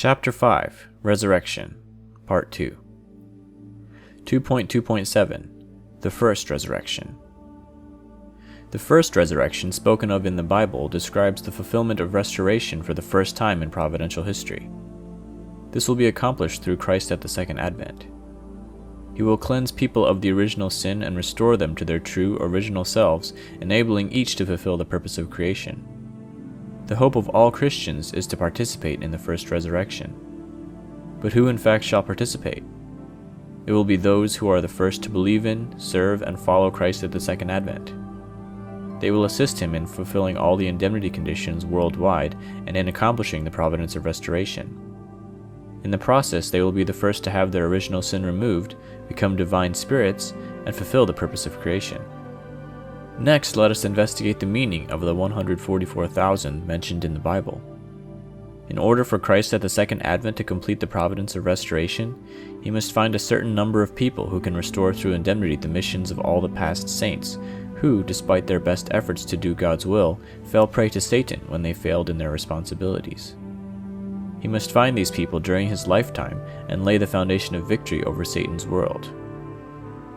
Chapter 5, Resurrection, Part 2. 2.2.7, The First Resurrection. The first resurrection spoken of in the Bible describes the fulfillment of restoration for the first time in providential history. This will be accomplished through Christ at the second advent. He will cleanse people of the original sin and restore them to their true original selves, enabling each to fulfill the purpose of creation. The hope of all Christians is to participate in the first resurrection. But who in fact shall participate? It will be those who are the first to believe in, serve, and follow Christ at the second advent. They will assist him in fulfilling all the indemnity conditions worldwide and in accomplishing the providence of restoration. In the process, they will be the first to have their original sin removed, become divine spirits, and fulfill the purpose of creation. Next, let us investigate the meaning of the 144,000 mentioned in the Bible. In order for Christ at the second advent to complete the providence of restoration, he must find a certain number of people who can restore through indemnity the missions of all the past saints, who, despite their best efforts to do God's will, fell prey to Satan when they failed in their responsibilities. He must find these people during his lifetime and lay the foundation of victory over Satan's world.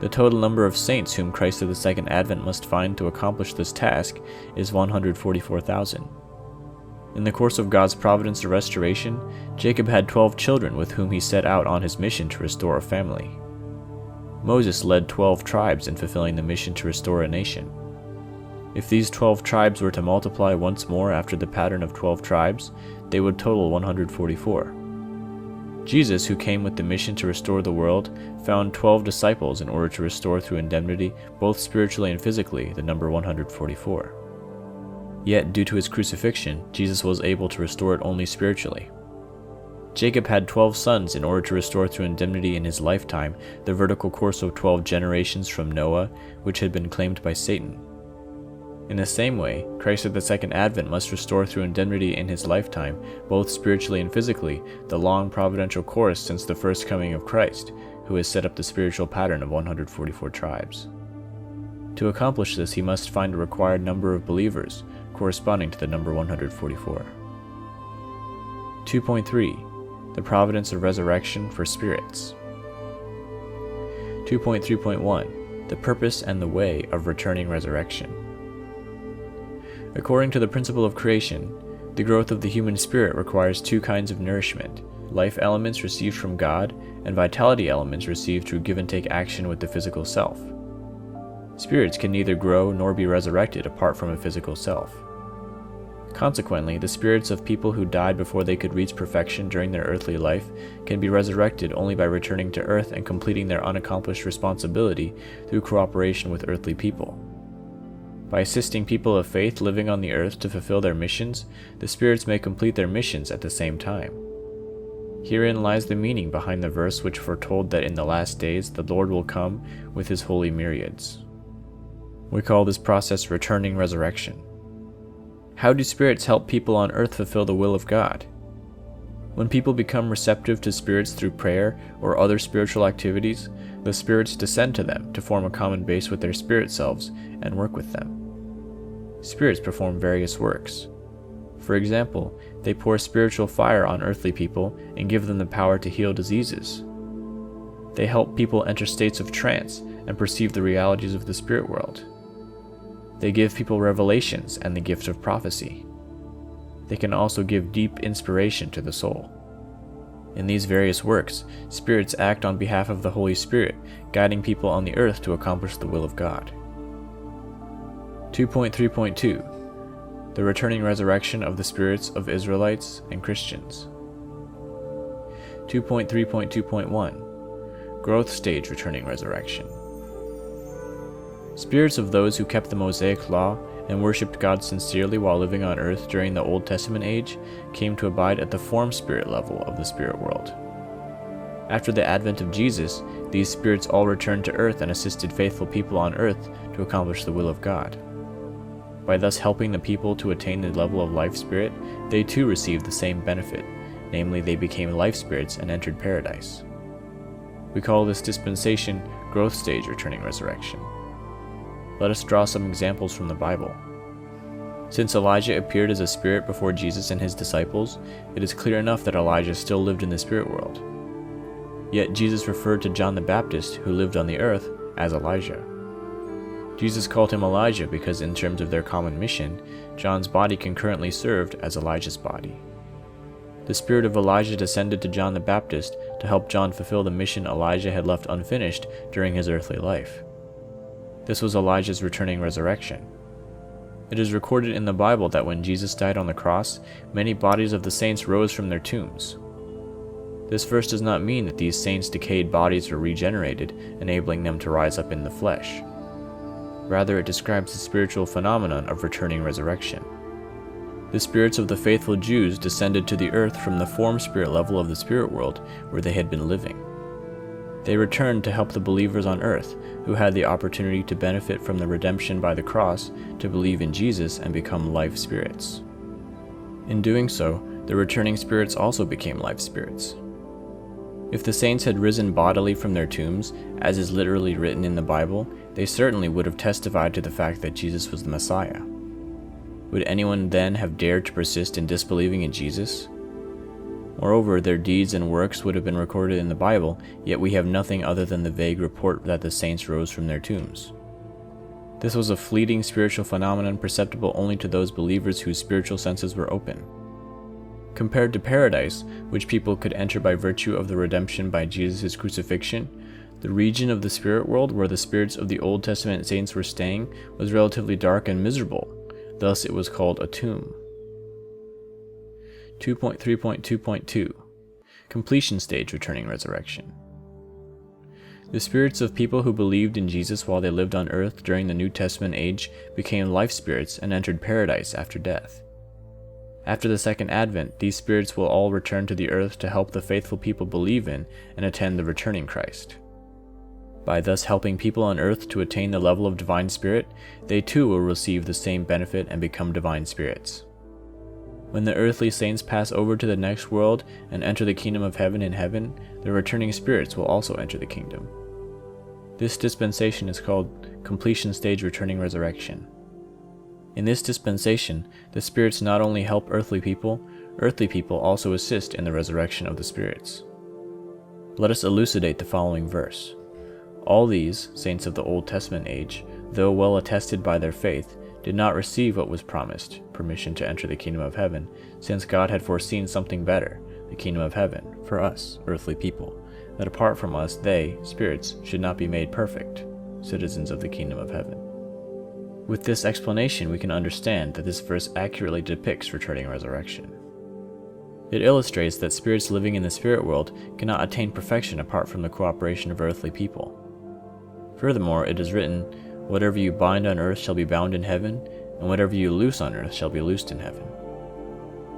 The total number of saints whom Christ of the second advent must find to accomplish this task is 144,000. In the course of God's providence of restoration, Jacob had 12 children with whom he set out on his mission to restore a family. Moses led 12 tribes in fulfilling the mission to restore a nation. If these 12 tribes were to multiply once more after the pattern of 12 tribes, they would total 144. Jesus, who came with the mission to restore the world, found 12 disciples in order to restore through indemnity, both spiritually and physically, the number 144. Yet, due to his crucifixion, Jesus was able to restore it only spiritually. Jacob had 12 sons in order to restore through indemnity in his lifetime the vertical course of 12 generations from Noah, which had been claimed by Satan. In the same way, Christ at the second advent must restore through indemnity in his lifetime, both spiritually and physically, the long providential course since the first coming of Christ, who has set up the spiritual pattern of 144 tribes. To accomplish this, he must find a required number of believers, corresponding to the number 144. 2.3. The Providence of Resurrection for Spirits. 2.3.1. The Purpose and the Way of Returning Resurrection. According to the principle of creation, the growth of the human spirit requires two kinds of nourishment: life elements received from God, and vitality elements received through give-and-take action with the physical self. Spirits can neither grow nor be resurrected apart from a physical self. Consequently, the spirits of people who died before they could reach perfection during their earthly life can be resurrected only by returning to earth and completing their unaccomplished responsibility through cooperation with earthly people. By assisting people of faith living on the earth to fulfill their missions, the spirits may complete their missions at the same time. Herein lies the meaning behind the verse which foretold that in the last days the Lord will come with his holy myriads. We call this process returning resurrection. How do spirits help people on earth fulfill the will of God? When people become receptive to spirits through prayer or other spiritual activities, the spirits descend to them to form a common base with their spirit selves and work with them. Spirits perform various works. For example, they pour spiritual fire on earthly people and give them the power to heal diseases. They help people enter states of trance and perceive the realities of the spirit world. They give people revelations and the gift of prophecy. They can also give deep inspiration to the soul. In these various works, spirits act on behalf of the Holy Spirit, guiding people on the earth to accomplish the will of God. 2.3.2. The Returning Resurrection of the Spirits of Israelites and Christians. 2.3.2.1. Growth Stage Returning Resurrection. Spirits of those who kept the Mosaic Law and worshipped God sincerely while living on earth during the Old Testament age came to abide at the form spirit level of the spirit world. After the advent of Jesus, these spirits all returned to earth and assisted faithful people on earth to accomplish the will of God. By thus helping the people to attain the level of life spirit, they too received the same benefit, namely they became life spirits and entered paradise. We call this dispensation growth stage returning resurrection. Let us draw some examples from the Bible. Since Elijah appeared as a spirit before Jesus and his disciples, it is clear enough that Elijah still lived in the spirit world. Yet Jesus referred to John the Baptist, who lived on the earth, as Elijah. Jesus called him Elijah because in terms of their common mission, John's body concurrently served as Elijah's body. The spirit of Elijah descended to John the Baptist to help John fulfill the mission Elijah had left unfinished during his earthly life. This was Elijah's returning resurrection. It is recorded in the Bible that when Jesus died on the cross, many bodies of the saints rose from their tombs. This verse does not mean that these saints' decayed bodies were regenerated, enabling them to rise up in the flesh. Rather, it describes the spiritual phenomenon of returning resurrection. The spirits of the faithful Jews descended to the earth from the form spirit level of the spirit world where they had been living. They returned to help the believers on earth who had the opportunity to benefit from the redemption by the cross to believe in Jesus and become life spirits. In doing so, the returning spirits also became life spirits. If the saints had risen bodily from their tombs, as is literally written in the Bible, they certainly would have testified to the fact that Jesus was the Messiah. Would anyone then have dared to persist in disbelieving in Jesus? Moreover, their deeds and works would have been recorded in the Bible, yet we have nothing other than the vague report that the saints rose from their tombs. This was a fleeting spiritual phenomenon perceptible only to those believers whose spiritual senses were open. Compared to paradise, which people could enter by virtue of the redemption by Jesus' crucifixion, the region of the spirit world where the spirits of the Old Testament saints were staying was relatively dark and miserable, thus it was called a tomb. 2.3.2.2 Completion Stage Returning Resurrection. The spirits of people who believed in Jesus while they lived on earth during the New Testament age became life spirits and entered paradise after death. After the second advent, these spirits will all return to the earth to help the faithful people believe in and attend the returning Christ. By thus helping people on earth to attain the level of divine spirit, they too will receive the same benefit and become divine spirits. When the earthly saints pass over to the next world and enter the kingdom of heaven in heaven, the returning spirits will also enter the kingdom. This dispensation is called Completion Stage Returning Resurrection. In this dispensation, the spirits not only help earthly people also assist in the resurrection of the spirits. Let us elucidate the following verse. All these, saints of the Old Testament age, though well attested by their faith, did not receive what was promised, permission to enter the kingdom of heaven, since God had foreseen something better, the kingdom of heaven, for us, earthly people, that apart from us they, spirits, should not be made perfect, citizens of the kingdom of heaven. With this explanation, we can understand that this verse accurately depicts returning resurrection. It illustrates that spirits living in the spirit world cannot attain perfection apart from the cooperation of earthly people. Furthermore, it is written, "Whatever you bind on earth shall be bound in heaven, and whatever you loose on earth shall be loosed in heaven."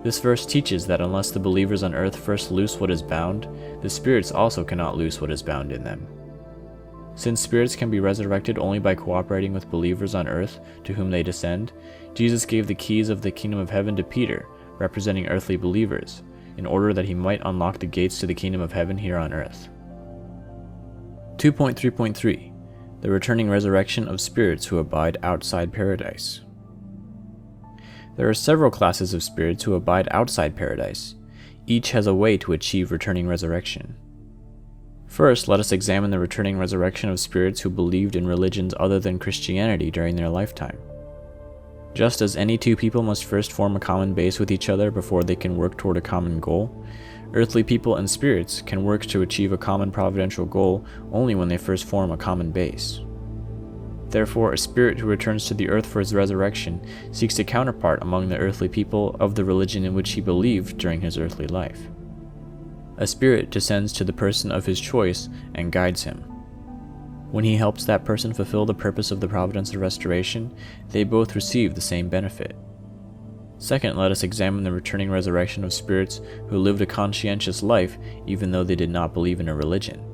This verse teaches that unless the believers on earth first loose what is bound, the spirits also cannot loose what is bound in them. Since spirits can be resurrected only by cooperating with believers on earth to whom they descend, Jesus gave the keys of the kingdom of heaven to Peter, representing earthly believers, in order that he might unlock the gates to the kingdom of heaven here on earth. 2.3.3 The returning resurrection of spirits who abide outside paradise. There are several classes of spirits who abide outside paradise. Each has a way to achieve returning resurrection. First, let us examine the returning resurrection of spirits who believed in religions other than Christianity during their lifetime. Just as any two people must first form a common base with each other before they can work toward a common goal, earthly people and spirits can work to achieve a common providential goal only when they first form a common base. Therefore, a spirit who returns to the earth for his resurrection seeks a counterpart among the earthly people of the religion in which he believed during his earthly life. A spirit descends to the person of his choice and guides him. When he helps that person fulfill the purpose of the providence of restoration, they both receive the same benefit. Second, let us examine the returning resurrection of spirits who lived a conscientious life even though they did not believe in a religion.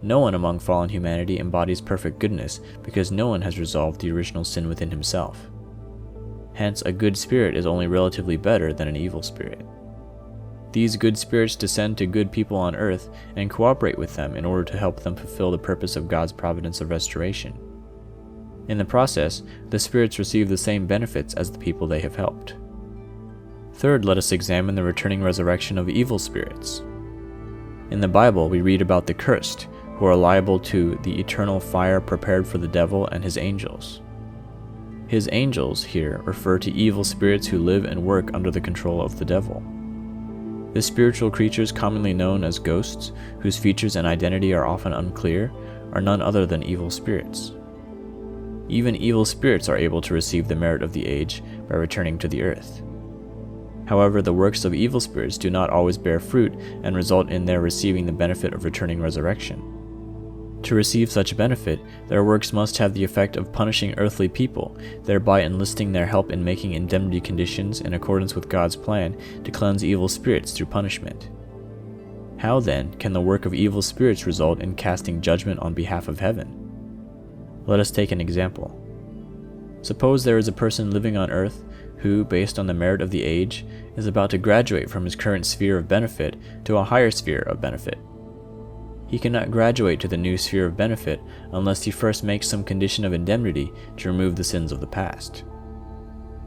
No one among fallen humanity embodies perfect goodness because no one has resolved the original sin within himself. Hence, a good spirit is only relatively better than an evil spirit. These good spirits descend to good people on earth and cooperate with them in order to help them fulfill the purpose of God's providence of restoration. In the process, the spirits receive the same benefits as the people they have helped. Third, let us examine the returning resurrection of evil spirits. In the Bible, we read about the cursed, who are liable to the eternal fire prepared for the devil and his angels. His angels here refer to evil spirits who live and work under the control of the devil. The spiritual creatures commonly known as ghosts, whose features and identity are often unclear, are none other than evil spirits. Even evil spirits are able to receive the merit of the age by returning to the earth. However, the works of evil spirits do not always bear fruit and result in their receiving the benefit of returning resurrection. To receive such benefit, their works must have the effect of punishing earthly people, thereby enlisting their help in making indemnity conditions in accordance with God's plan to cleanse evil spirits through punishment. How then can the work of evil spirits result in casting judgment on behalf of heaven? Let us take an example. Suppose there is a person living on earth who, based on the merit of the age, is about to graduate from his current sphere of benefit to a higher sphere of benefit. He cannot graduate to the new sphere of benefit unless he first makes some condition of indemnity to remove the sins of the past.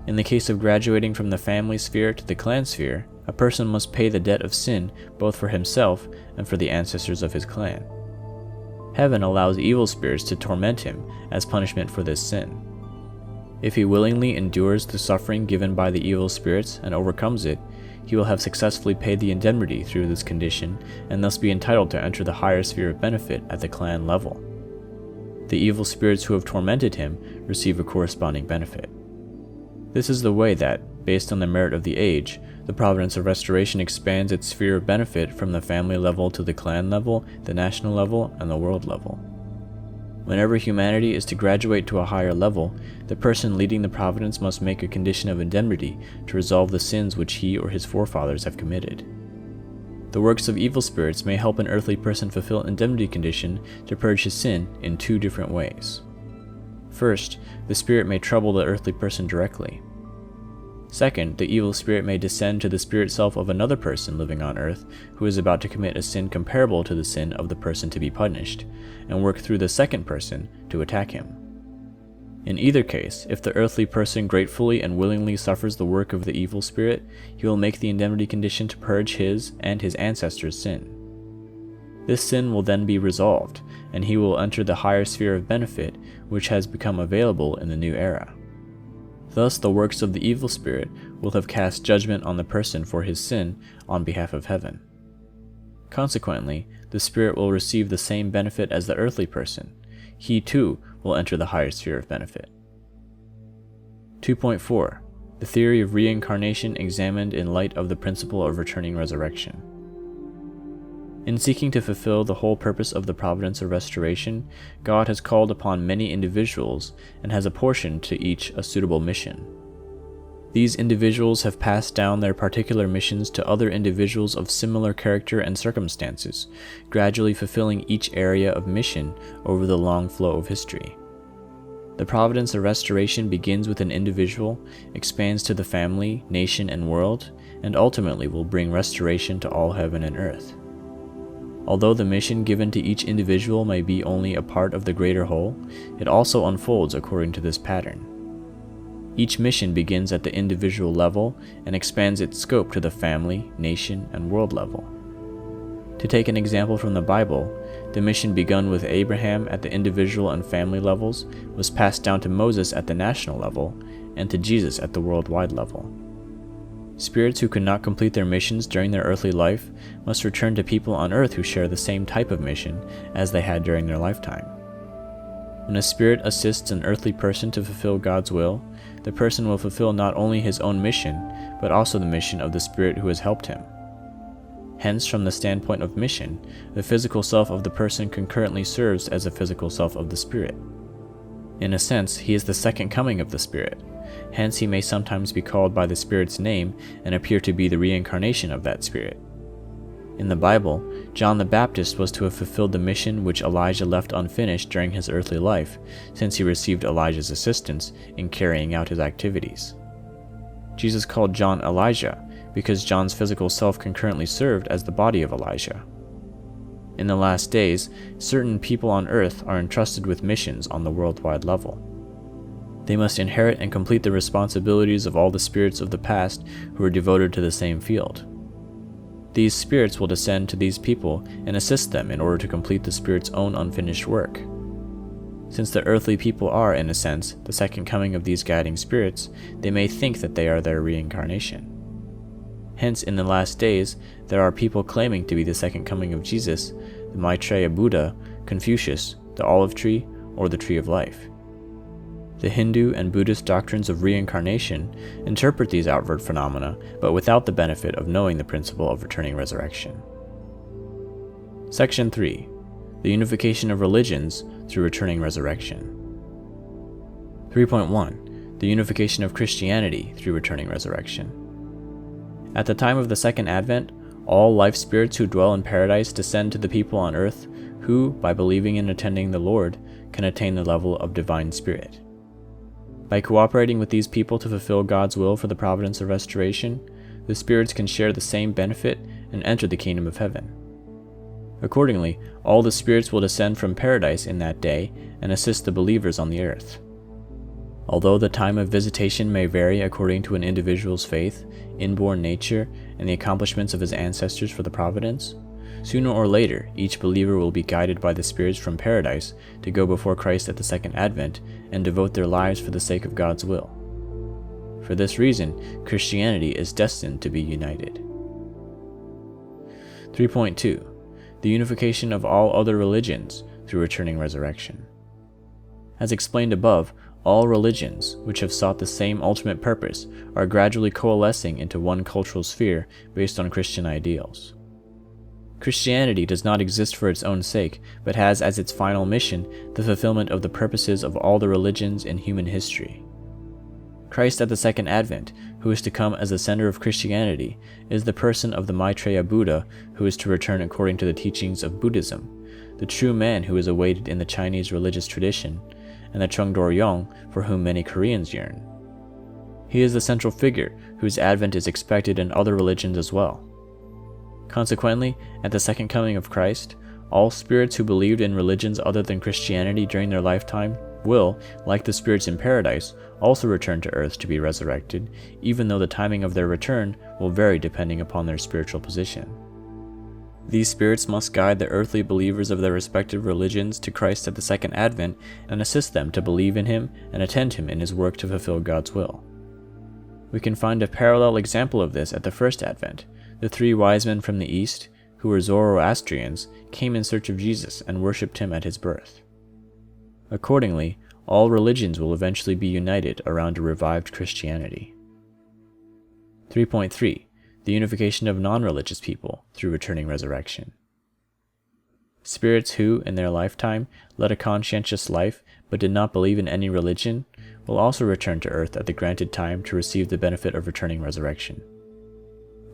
In the case of graduating from the family sphere to the clan sphere, a person must pay the debt of sin both for himself and for the ancestors of his clan. Heaven allows evil spirits to torment him as punishment for this sin. If he willingly endures the suffering given by the evil spirits and overcomes it, he will have successfully paid the indemnity through this condition and thus be entitled to enter the higher sphere of benefit at the clan level. The evil spirits who have tormented him receive a corresponding benefit. This is the way that, based on the merit of the age, the providence of restoration expands its sphere of benefit from the family level to the clan level, the national level, and the world level. Whenever humanity is to graduate to a higher level, the person leading the providence must make a condition of indemnity to resolve the sins which he or his forefathers have committed. The works of evil spirits may help an earthly person fulfill indemnity condition to purge his sin in two different ways. First, the spirit may trouble the earthly person directly. Second, the evil spirit may descend to the spirit self of another person living on earth who is about to commit a sin comparable to the sin of the person to be punished, and work through the second person to attack him. In either case, if the earthly person gratefully and willingly suffers the work of the evil spirit, he will make the indemnity condition to purge his and his ancestors' sin. This sin will then be resolved, and he will enter the higher sphere of benefit which has become available in the new era. Thus, the works of the evil spirit will have cast judgment on the person for his sin on behalf of heaven. Consequently, the spirit will receive the same benefit as the earthly person. He too will enter the higher sphere of benefit. 2.4. The theory of reincarnation examined in light of the principle of returning resurrection. In seeking to fulfill the whole purpose of the providence of restoration, God has called upon many individuals and has apportioned to each a suitable mission. These individuals have passed down their particular missions to other individuals of similar character and circumstances, gradually fulfilling each area of mission over the long flow of history. The providence of restoration begins with an individual, expands to the family, nation, and world, and ultimately will bring restoration to all heaven and earth. Although the mission given to each individual may be only a part of the greater whole, it also unfolds according to this pattern. Each mission begins at the individual level and expands its scope to the family, nation, and world level. To take an example from the Bible, the mission begun with Abraham at the individual and family levels was passed down to Moses at the national level and to Jesus at the worldwide level. Spirits who could not complete their missions during their earthly life must return to people on earth who share the same type of mission as they had during their lifetime. When a spirit assists an earthly person to fulfill God's will, the person will fulfill not only his own mission, but also the mission of the spirit who has helped him. Hence, from the standpoint of mission, the physical self of the person concurrently serves as the physical self of the spirit. In a sense, he is the second coming of the spirit. Hence, he may sometimes be called by the Spirit's name and appear to be the reincarnation of that Spirit. In the Bible, John the Baptist was to have fulfilled the mission which Elijah left unfinished during his earthly life, since he received Elijah's assistance in carrying out his activities. Jesus called John Elijah because John's physical self concurrently served as the body of Elijah. In the last days, certain people on earth are entrusted with missions on the worldwide level. They must inherit and complete the responsibilities of all the spirits of the past who are devoted to the same field. These spirits will descend to these people and assist them in order to complete the Spirit's own unfinished work. Since the earthly people are, in a sense, the second coming of these guiding spirits, they may think that they are their reincarnation. Hence, in the last days, there are people claiming to be the second coming of Jesus, the Maitreya Buddha, Confucius, the olive tree, or the tree of life. The Hindu and Buddhist doctrines of reincarnation interpret these outward phenomena, but without the benefit of knowing the principle of returning resurrection. Section 3. The unification of religions through returning resurrection. 3.1. The unification of Christianity through returning resurrection. At the time of the Second Advent, all life spirits who dwell in paradise descend to the people on earth who, by believing and attending the Lord, can attain the level of divine spirit. By cooperating with these people to fulfill God's will for the providence of restoration, the spirits can share the same benefit and enter the kingdom of heaven. Accordingly, all the spirits will descend from paradise in that day and assist the believers on the earth. Although the time of visitation may vary according to an individual's faith, inborn nature, and the accomplishments of his ancestors for the providence, sooner or later each believer will be guided by the spirits from paradise to go before Christ at the Second Advent and devote their lives for the sake of God's will. For this reason, Christianity is destined to be united. 3.2. The unification of all other religions through returning resurrection. As explained above, all religions, which have sought the same ultimate purpose, are gradually coalescing into one cultural sphere based on Christian ideals. Christianity does not exist for its own sake, but has as its final mission the fulfillment of the purposes of all the religions in human history. Christ at the Second Advent, who is to come as the center of Christianity, is the person of the Maitreya Buddha who is to return according to the teachings of Buddhism, the true man who is awaited in the Chinese religious tradition, and the Chungdor-yong for whom many Koreans yearn. He is the central figure whose advent is expected in other religions as well. Consequently, at the second coming of Christ, all spirits who believed in religions other than Christianity during their lifetime will, like the spirits in paradise, also return to earth to be resurrected, even though the timing of their return will vary depending upon their spiritual position. These spirits must guide the earthly believers of their respective religions to Christ at the Second Advent and assist them to believe in Him and attend Him in His work to fulfill God's will. We can find a parallel example of this at the First Advent. The three wise men from the East, who were Zoroastrians, came in search of Jesus and worshipped Him at His birth. Accordingly, all religions will eventually be united around a revived Christianity. 3.3. The unification of non-religious people through returning resurrection. Spirits who, in their lifetime, led a conscientious life but did not believe in any religion will also return to earth at the granted time to receive the benefit of returning resurrection.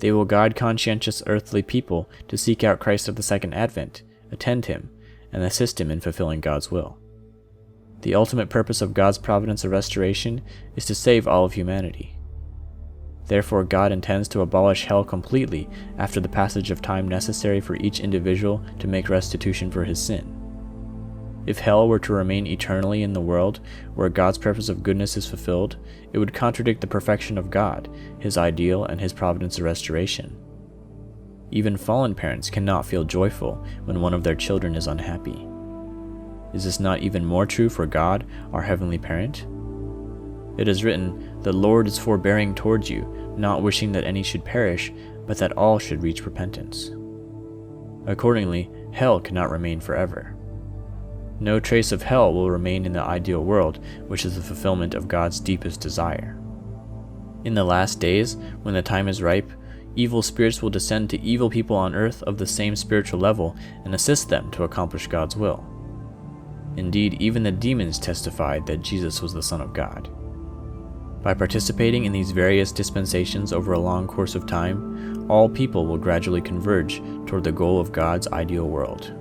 They will guide conscientious earthly people to seek out Christ at the Second Advent, attend Him, and assist Him in fulfilling God's will. The ultimate purpose of God's providence of restoration is to save all of humanity. Therefore, God intends to abolish hell completely after the passage of time necessary for each individual to make restitution for his sin. If hell were to remain eternally in the world where God's purpose of goodness is fulfilled, it would contradict the perfection of God, His ideal, and His providence of restoration. Even fallen parents cannot feel joyful when one of their children is unhappy. Is this not even more true for God, our Heavenly Parent? It is written, "The Lord is forbearing towards you, not wishing that any should perish, but that all should reach repentance." Accordingly, hell cannot remain forever. No trace of hell will remain in the ideal world, which is the fulfillment of God's deepest desire. In the last days, when the time is ripe, evil spirits will descend to evil people on earth of the same spiritual level and assist them to accomplish God's will. Indeed, even the demons testified that Jesus was the Son of God. By participating in these various dispensations over a long course of time, all people will gradually converge toward the goal of God's ideal world.